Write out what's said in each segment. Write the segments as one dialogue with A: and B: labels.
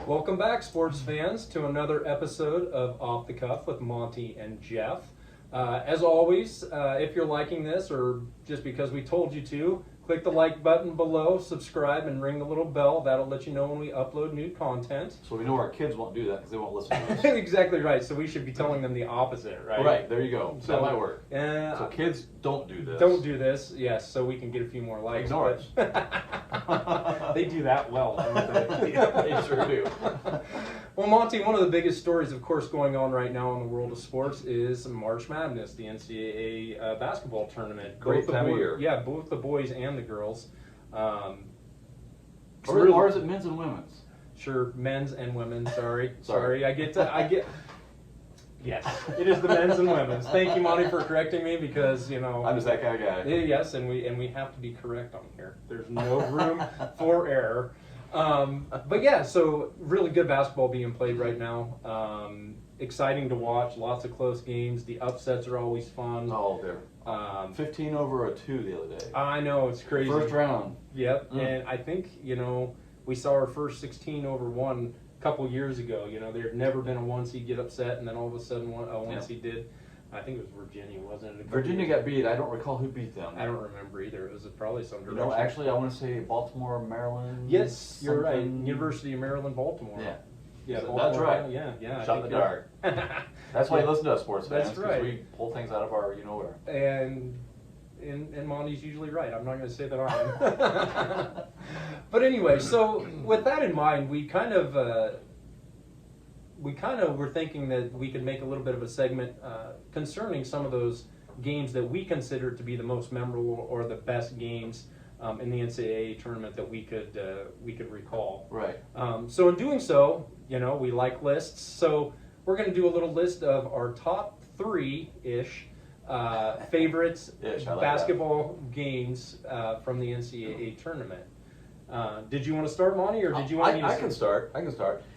A: Welcome back, sports fans, to another episode of Off the Cuff with Monte and Geoff. As always, if you're liking this or just because we told you to, click the like button below, subscribe, and ring the little bell. That'll let you know when we upload new content.
B: So we know our kids won't do that because they won't listen to us.
A: Exactly right. So we should be telling them the opposite, right?
B: Right, there you go.
A: So,
B: That might work.
A: Uh,
B: So kids, don't do this.
A: Don't do this, yes, so we can get a few more likes.
B: Ignore
A: But they do that well, don't they?
B: They sure do.
A: Well, Monty, one of the biggest stories, of course, going on right now in the world of sports is March Madness, the NCAA basketball tournament.
B: Great time of year.
A: Yeah, both the boys and the girls.
B: Or is it men's and women's?
A: Sure, men's and women's. Sorry.
B: Sorry.
A: I get. Yes, it is the men's and women's. Thank you, Monty, for correcting me because
B: I'm just that kind of guy.
A: Yes, and we have to be correct on here. There's no room for error. But yeah, so really good basketball being played right now. Exciting to watch. Lots of close games. The upsets are always fun.
B: Oh, there. 15 over a 2 the other day.
A: I know, it's crazy.
B: First round.
A: Yep, and I think we saw our first 16 over 1 a couple years ago. There had never been a 1 seed get upset, and then all of a sudden a one seed did. I think it was Virginia, wasn't it?
B: Virginia got beat. I don't recall who beat them.
A: I don't remember either. It was probably some direction.
B: Actually, I want to say Baltimore, Maryland.
A: Yes, you're right. University of Maryland, Baltimore.
B: Yeah.
A: Yeah,
B: So
A: Baltimore,
B: that's right.
A: Yeah.
B: Shot in the dark. That's why you listen to us, sports fans.
A: That's right.
B: We pull things out of our where.
A: And Monty's usually right. I'm not going to say that I am. But anyway, so with that in mind, we kind of were thinking that we could make a little bit of a segment concerning some of those games that we consider to be the most memorable or the best games in the NCAA tournament that we could recall.
B: Right.
A: So in doing so, we like lists. So we're going to do a little list of our top 3-ish favorites basketball games from the NCAA tournament. Did you want to start, Monty, or did you want me to
B: I can start.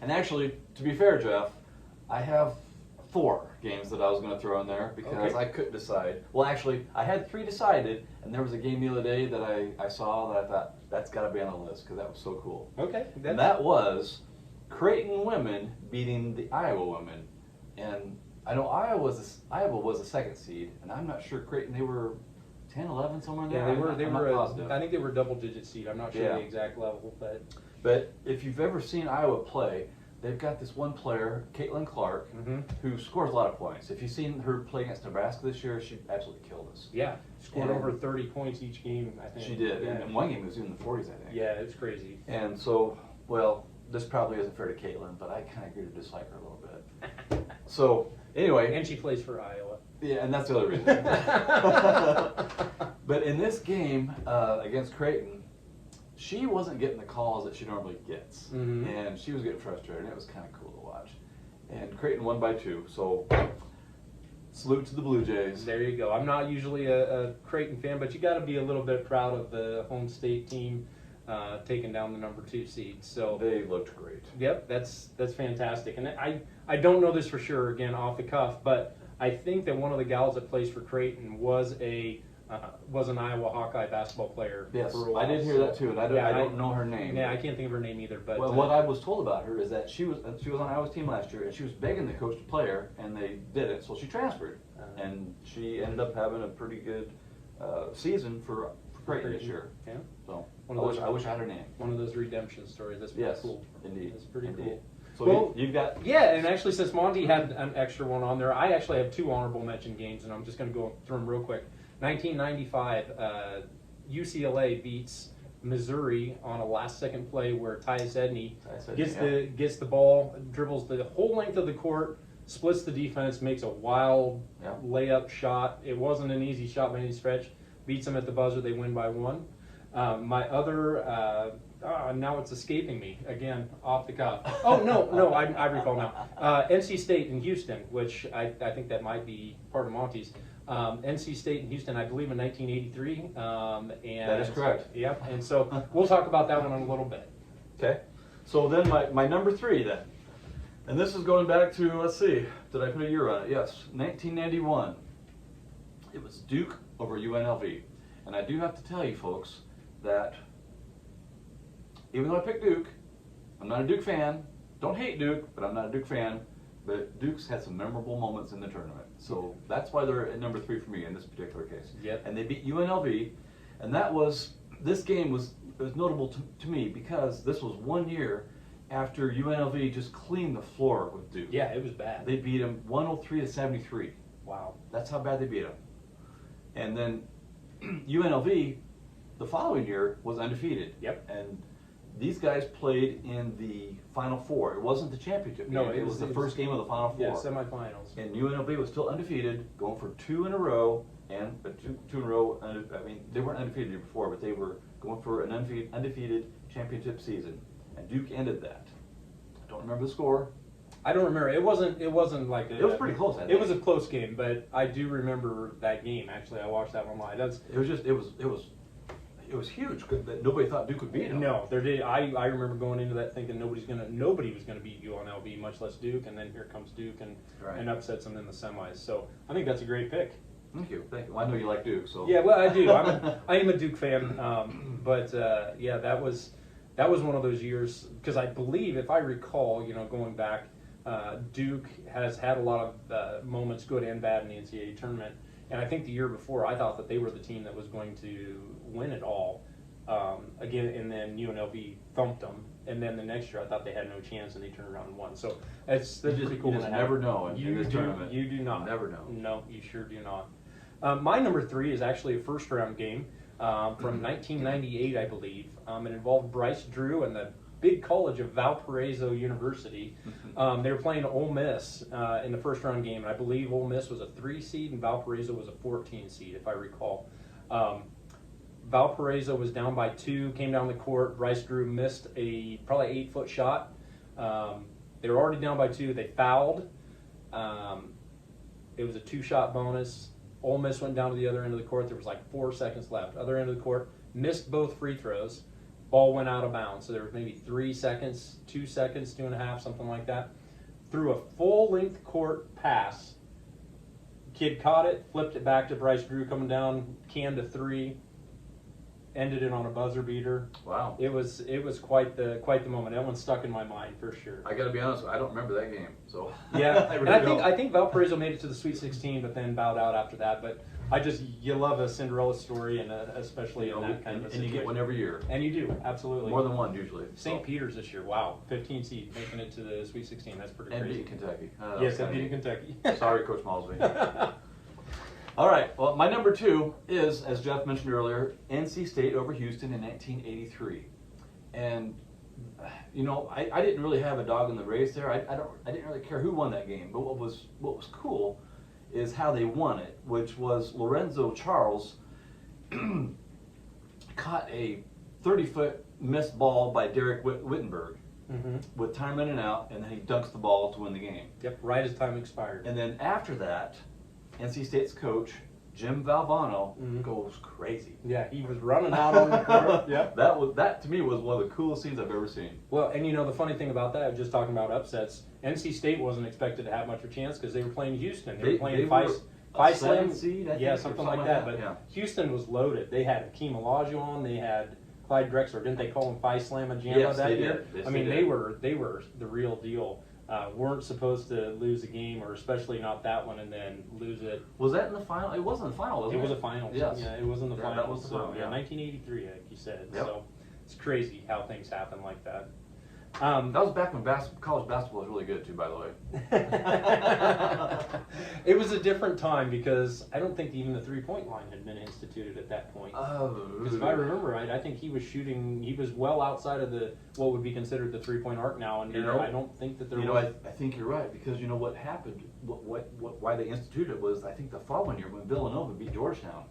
B: And actually, to be fair, Geoff, I have 4 games that I was going to throw in there because I couldn't decide. Well, actually, I had 3 decided, and there was a game the other day that I saw that I thought, that's got to be on the list because that was so cool.
A: Okay.
B: And that was Creighton women beating the Iowa women. And I know Iowa was the 2nd seed, and I'm not sure Creighton, they were 10, 11, somewhere in there.
A: Yeah, they were.
B: Positive.
A: I think they were double-digit seed. I'm not sure the exact level,
B: But if you've ever seen Iowa play, they've got this one player, Caitlin Clark, who scores a lot of points. If you've seen her play against Nebraska this year, she absolutely killed us.
A: Yeah, scored over 30 points each game, I think.
B: She did,
A: yeah.
B: and in one game it was in the 40s, I think.
A: Yeah, it's crazy.
B: And so, well, this probably isn't fair to Caitlin, but I kind of grew to dislike her a little bit. So, anyway.
A: And she plays for Iowa.
B: Yeah, and that's the other reason. But in this game against Creighton, she wasn't getting the calls that she normally gets. And she was getting frustrated, and it was kind of cool to watch. And Creighton won by 2, so salute to the Blue Jays.
A: There you go. I'm not usually a Creighton fan, but you got to be a little bit proud of the home state team taking down the number 2 seed. So
B: they looked great. Yep,
A: that's fantastic. And I don't know this for sure, again, off the cuff, but I think that one of the gals that plays for Creighton was an Iowa Hawkeye basketball player.
B: Yes,
A: for a while.
B: I did hear that too, and I don't know her name.
A: Yeah, I can't think of her name either. But
B: well, what I was told about her is that she was on Iowa's team last year, and she was begging the coach to play her, and they didn't, so she transferred, and she ended up having a pretty good season for Creighton this year.
A: Yeah.
B: So I wish I had her name.
A: One of those redemption stories. That's pretty cool.
B: Indeed.
A: That's pretty cool.
B: So you've got...
A: Yeah, and actually since Monty had an extra one on there, I actually have 2 honorable mention games, and I'm just going to go through them real quick. 1995, UCLA beats Missouri on a last-second play where Tyus Edney gets the ball, dribbles the whole length of the court, splits the defense, makes a wild layup shot. It wasn't an easy shot by any stretch. Beats them at the buzzer. They win by 1. My other... now it's escaping me again off the cuff. Oh no, I recall now. NC State in Houston, which I think that might be part of Monty's. NC State in Houston, I believe in 1983. And
B: that is correct.
A: Yep. And so we'll talk about that one in a little bit.
B: Okay. So then my number 3 then, and this is going back to, let's see, did I put a year on it? Yes, 1991. It was Duke over UNLV, and I do have to tell you folks that even though I picked Duke, I'm not a Duke fan, don't hate Duke, but I'm not a Duke fan. But Duke's had some memorable moments in the tournament, so that's why they're at number 3 for me in this particular case.
A: Yep.
B: And they beat UNLV, and this game was notable to me because this was 1 year after UNLV just cleaned the floor with Duke.
A: Yeah, it was bad.
B: They beat them 103-73.
A: Wow.
B: That's how bad they beat them. And then UNLV, the following year, was undefeated.
A: Yep.
B: And these guys played in the Final Four. It wasn't the championship game.
A: No,
B: it was the first game of the Final Four.
A: Yeah, semifinals.
B: And UNLV was still undefeated, going for 2 in a row, and two in a row. I mean, they weren't undefeated the year before, but they were going for an undefeated championship season. And Duke ended that. I don't remember the score.
A: I don't remember. It wasn't like
B: It was pretty close. I think.
A: It was a close game, but I do remember that game. Actually, I watched that one live.
B: It was huge. That nobody thought Duke would beat them.
A: No, there did. I remember going into that thinking nobody was gonna beat UNLV, much less Duke, and then here comes Duke and upsets them in the semis. So I think that's a great pick.
B: Thank you. Well, I know you like Duke, so.
A: Yeah, well, I do. I am a Duke fan, but yeah, that was one of those years because I believe, if I recall, going back, Duke has had a lot of moments, good and bad, in the NCAA tournament. And I think the year before, I thought that they were the team that was going to win it all. Again, and then UNLV thumped them. And then the next year, I thought they had no chance, and they turned around and won. So that's pretty cool.
B: You just never know in this tournament.
A: You do not.
B: You never know.
A: No, you sure do not. My number 3 is actually a first-round game from 1998, I believe. It involved Bryce Drew and the big college of Valparaiso University. They were playing Ole Miss in the first-round game, and I believe Ole Miss was a 3 seed and Valparaiso was a 14 seed, if I recall. Valparaiso was down by 2, came down the court. Bryce Drew missed a probably 8-foot shot. They were already down by 2. They fouled. It was a 2-shot bonus. Ole Miss went down to the other end of the court. There was like 4 seconds left. Other end of the court, missed both free throws. Ball went out of bounds. So there was maybe 3 seconds, 2 seconds, 2.5, something like that. Threw a full-length court pass. Kid caught it, flipped it back to Bryce Drew coming down, canned a 3. Ended it on a buzzer beater.
B: Wow.
A: It was quite the moment. That one stuck in my mind for sure.
B: I got to be honest, I don't remember that game. So
A: yeah,
B: I
A: really
B: don't.
A: I think Valparaiso made it to the Sweet 16, but then bowed out after that. But you love a Cinderella story, and especially in that kind of a situation.
B: And you get one every year.
A: And you do, absolutely.
B: More than one usually.
A: St. Peter's this year, wow, 15 seed making it to the Sweet 16. That's pretty
B: and
A: crazy.
B: beating Kentucky.
A: Yes, and beating Kentucky.
B: Sorry, Coach Malsby. All right, well, my number 2 is, as Jeff mentioned earlier, NC State over Houston in 1983. And, I didn't really have a dog in the race there. I didn't really care who won that game. But what was cool is how they won it, which was Lorenzo Charles caught a 30-foot missed ball by Derek Wittenberg with time in and out, and then he dunks the ball to win the game.
A: Yep, right as time expired.
B: And then after that, NC State's coach, Jim Valvano, goes crazy.
A: Yeah, he was running out on the court. Yep.
B: That to me was one of the coolest scenes I've ever seen.
A: Well, and the funny thing about that, just talking about upsets, NC State wasn't expected to have much of a chance because they were playing Houston. They were playing
B: Slam seed,
A: yeah, something like that. But
B: yeah.
A: Houston was loaded. They had Hakeem Olajuwon, they had Clyde Drexler. Didn't they call him Phi Slamma Jamma that year?
B: Yes,
A: I mean, they were the real deal. Weren't supposed to lose a game, or especially not that one, and then lose it.
B: Was that in the final? It wasn't the final, wasn't it?
A: It was a final.
B: Yes.
A: Yeah, it was in the final.
B: That was the final,
A: yeah, 1983, like you said.
B: Yep.
A: So it's crazy how things happen like that.
B: That was back when college basketball was really good too, by the way.
A: It was a different time because I don't think even the three-point line had been instituted at that point.
B: Because
A: if I remember right, I think he was well outside of what would be considered the three-point arc now, and I don't think that there was.
B: I think you're right, because what happened, why they instituted it was, I think the following year when Villanova beat Georgetown.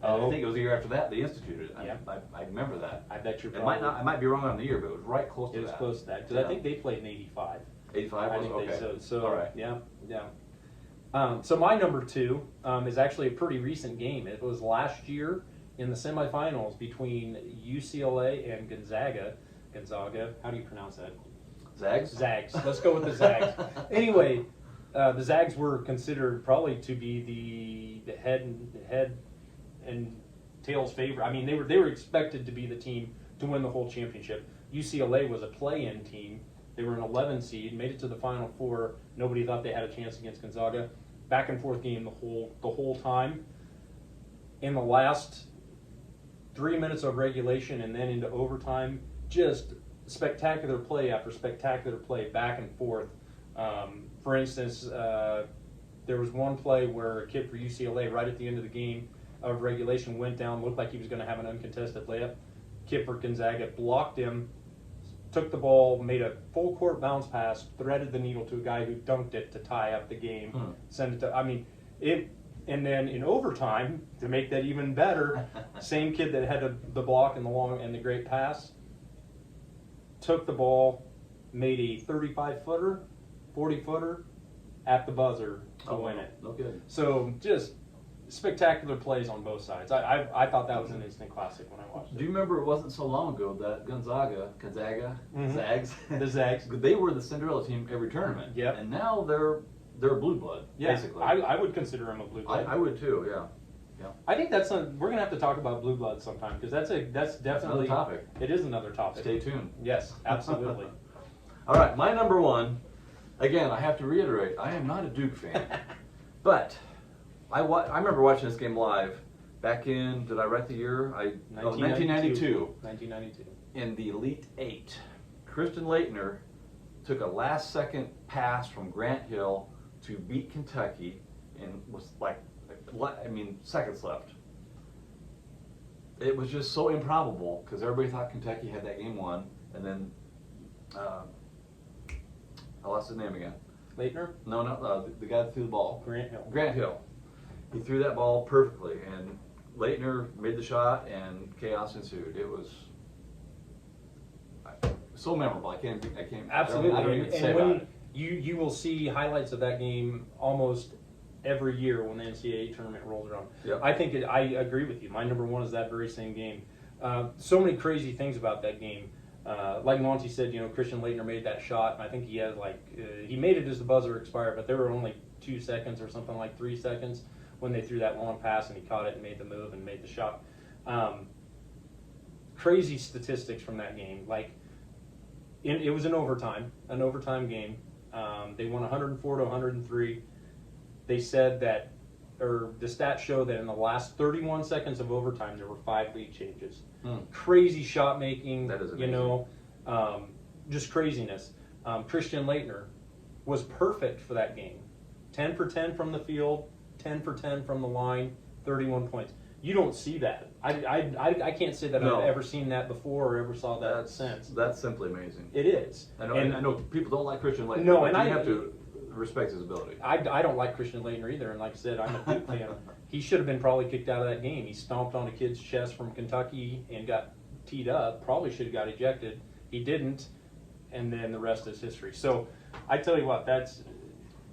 B: I think it was the year after that they instituted it.
A: Yeah.
B: I remember that.
A: I bet you're
B: probably. I might be wrong on the year, but it was right close to that.
A: It was close to that, because I think they played in 85.
B: 85 was okay.
A: So
B: all right.
A: Yeah. So my number 2 is actually a pretty recent game. It was last year in the semifinals between UCLA and Gonzaga. How do you pronounce that? Zags. Let's go with the Zags. Anyway, the Zags were considered probably to be the head and tails favorite. I mean, they were expected to be the team to win the whole championship. UCLA was a play-in team, They were an 11 seed, made it to the Final Four. Nobody thought they had a chance against Gonzaga. Back and forth game the whole time. In the last 3 minutes of regulation and then into overtime, just spectacular play after spectacular play, back and forth. For instance, there was one play where a kid for UCLA, right at the end of the game of regulation, went down, looked like he was going to have an uncontested layup. Kid for Gonzaga blocked him, took the ball, made a full court bounce pass, threaded the needle to a guy who dunked it to tie up the game, send it to, and then in overtime, to make that even better, same kid that had the block and the long and the great pass, took the ball, made a 35-footer, 40-footer at the buzzer to win it.
B: No good.
A: So just spectacular plays on both sides. I thought that was an instant classic when I watched it.
B: Do you remember it wasn't so long ago that Gonzaga, Zags,
A: The Zags.
B: they were the Cinderella team every tournament.
A: Yep.
B: And now they're blue blood, basically.
A: I would consider him a blue blood.
B: I would too, yeah.
A: I think we're gonna have to talk about blue blood sometime because that's definitely
B: another topic.
A: It is another topic.
B: Stay tuned.
A: Yes, absolutely.
B: All right, my number one. Again, I have to reiterate, I am not a Duke fan, but I remember watching this game live back in. Did I write the year? 1992.
A: 1992.
B: In the Elite Eight, Christian Laettner took a last-second pass from Grant Hill to beat Kentucky, and was seconds left. It was just so improbable because everybody thought Kentucky had that game won, and then I lost his name again.
A: Laettner?
B: No, the guy that threw the ball.
A: Grant Hill.
B: Grant Hill. He threw that ball perfectly, and Laettner made the shot, and chaos ensued. It was so memorable. I can't.
A: Absolutely.
B: I don't even say
A: and
B: about
A: when
B: it.
A: you will see highlights of that game almost every year when the NCAA tournament rolls around.
B: Yep.
A: I agree with you. My number one is that very same game. So many crazy things about that game. Like Monte said, Christian Laettner made that shot, and I think he had he made it as the buzzer expired, but there were only 2 seconds or something like 3 seconds when they threw that long pass, and he caught it and made the move and made the shot. Crazy statistics from that game. It was an overtime game. They won 104 to 103. They said that, or the stats show that in the last 31 seconds of overtime, there were 5 lead changes. Crazy shot making,
B: That is amazing.
A: Just craziness. Christian Laettner was perfect for that game. 10 for 10 from the field, 10 for 10 from the line, 31 points. You don't see that. I can't say that
B: No.
A: I've ever seen that before or ever saw that since.
B: That's simply amazing.
A: It is.
B: I know people don't like Christian Laettner,
A: No,
B: but
A: and
B: you have to respect his ability.
A: I don't like Christian Laettner either, and like I said, I'm a Duke fan. He should have been probably kicked out of that game. He stomped on a kid's chest from Kentucky and got teed up. Probably should have got ejected. He didn't, and then the rest is history. So I tell you what,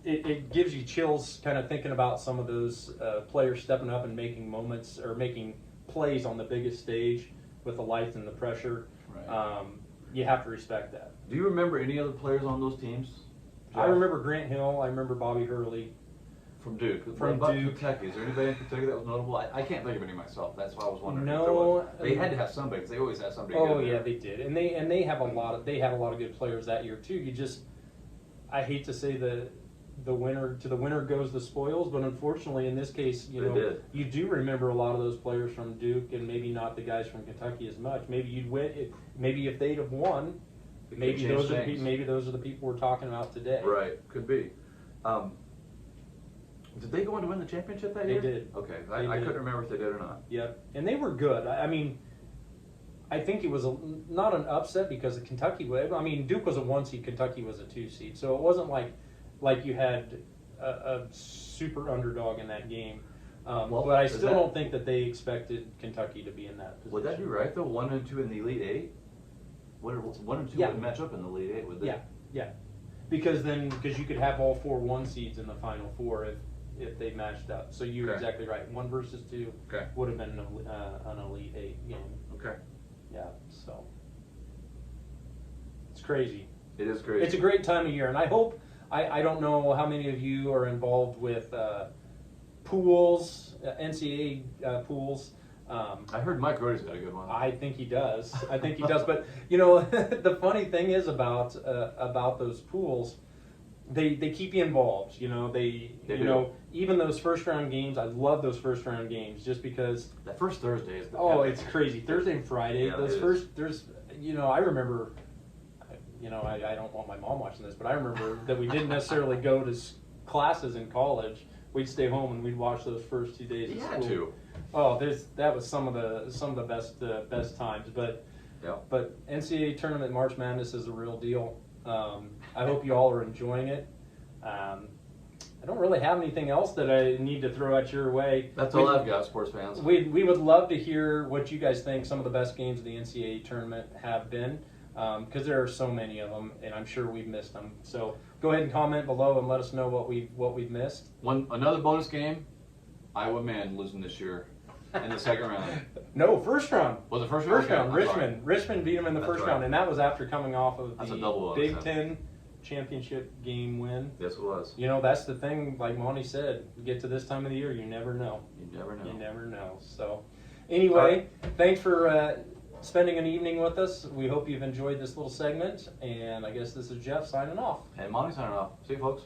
A: it gives you chills kind of thinking about some of those players stepping up and making moments or making plays on the biggest stage with the lights and the pressure.
B: Right.
A: You have to respect that.
B: Do you remember any other players on those teams?
A: I
B: Jeff?
A: remember Grant Hill. I remember Bobby Hurley.
B: From Duke.
A: From
B: What about
A: Duke.
B: Kentucky? Is there anybody in Kentucky that was notable? I can't think of any myself. That's why I was wondering.
A: No,
B: if there was. They had to have somebody because they always have somebody.
A: Oh
B: good
A: yeah,
B: there.
A: they did, and they have a lot of good players that year too. I hate to say the winner goes the spoils, but unfortunately in this case, you do remember a lot of those players from Duke, and maybe not the guys from Kentucky as much. Maybe you'd win. Maybe if they'd have won,
B: It
A: maybe
B: could change
A: those
B: things.
A: are the people we're talking about today.
B: Right, could be. Did they go on to win the championship that year?
A: They did.
B: Okay,
A: They
B: I
A: did.
B: couldn't remember if they did or not.
A: Yep, and they were good. I think it was not an upset because Kentucky. Duke was a 1 seed, Kentucky was a 2 seed, so it wasn't like you had a super underdog in that game. But I still don't think that they expected Kentucky to be in that position.
B: Would that be right though? 1 and 2 in the Elite Eight. One and two
A: Yeah.
B: would match up in the Elite Eight, would they?
A: Yeah. Because you could have all 4 1 seeds in the Final Four if they matched up. So you're
B: Okay.
A: exactly right. 1 versus 2
B: Okay.
A: would have been an Elite Eight game.
B: Okay.
A: Yeah. So it's crazy.
B: It is crazy.
A: It's a great time of year, and I hope. I don't know how many of you are involved with pools, NCAA pools.
B: I heard Mike Rody's got a good one.
A: I think he does. I think he does. But you know, the funny thing is about those pools, they keep you involved. You know, they
B: do.
A: know, even those first round games. I love those first round games just because.
B: That first Thursday is the
A: It's crazy. Thursday and Friday.
B: Yeah,
A: there's you know, I remember. You know, I don't want my mom watching this, but I remember that we didn't necessarily go to classes in college. We'd stay home and we'd watch those first 2 days of school.
B: Too.
A: Oh, that was some of the best times. But NCAA Tournament March Madness is a real deal. I hope you all are enjoying it. I don't really have anything else that I need to throw at your way.
B: That's all I've got, sports fans.
A: We would love to hear what you guys think some of the best games of the NCAA Tournament have been. Because there are so many of them, and I'm sure we've missed them. So go ahead and comment below and let us know what we've missed.
B: Another bonus game. Iowa man losing this year in the second round.
A: No, first round.
B: Was it first round?
A: First round.
B: Okay,
A: Richmond beat them in the
B: That's
A: first
B: right.
A: round, and that was after coming off of
B: That's a
A: the
B: double
A: Big
B: upset.
A: Ten championship game win.
B: Yes, it was.
A: You know, that's the thing. Like Monty said, you get to this time of the year, you never know.
B: You never know.
A: You never know. So, anyway, thanks for spending an evening with us. We hope you've enjoyed this little segment, and I guess this is Jeff signing off.
B: And Monty signing off. See you, folks.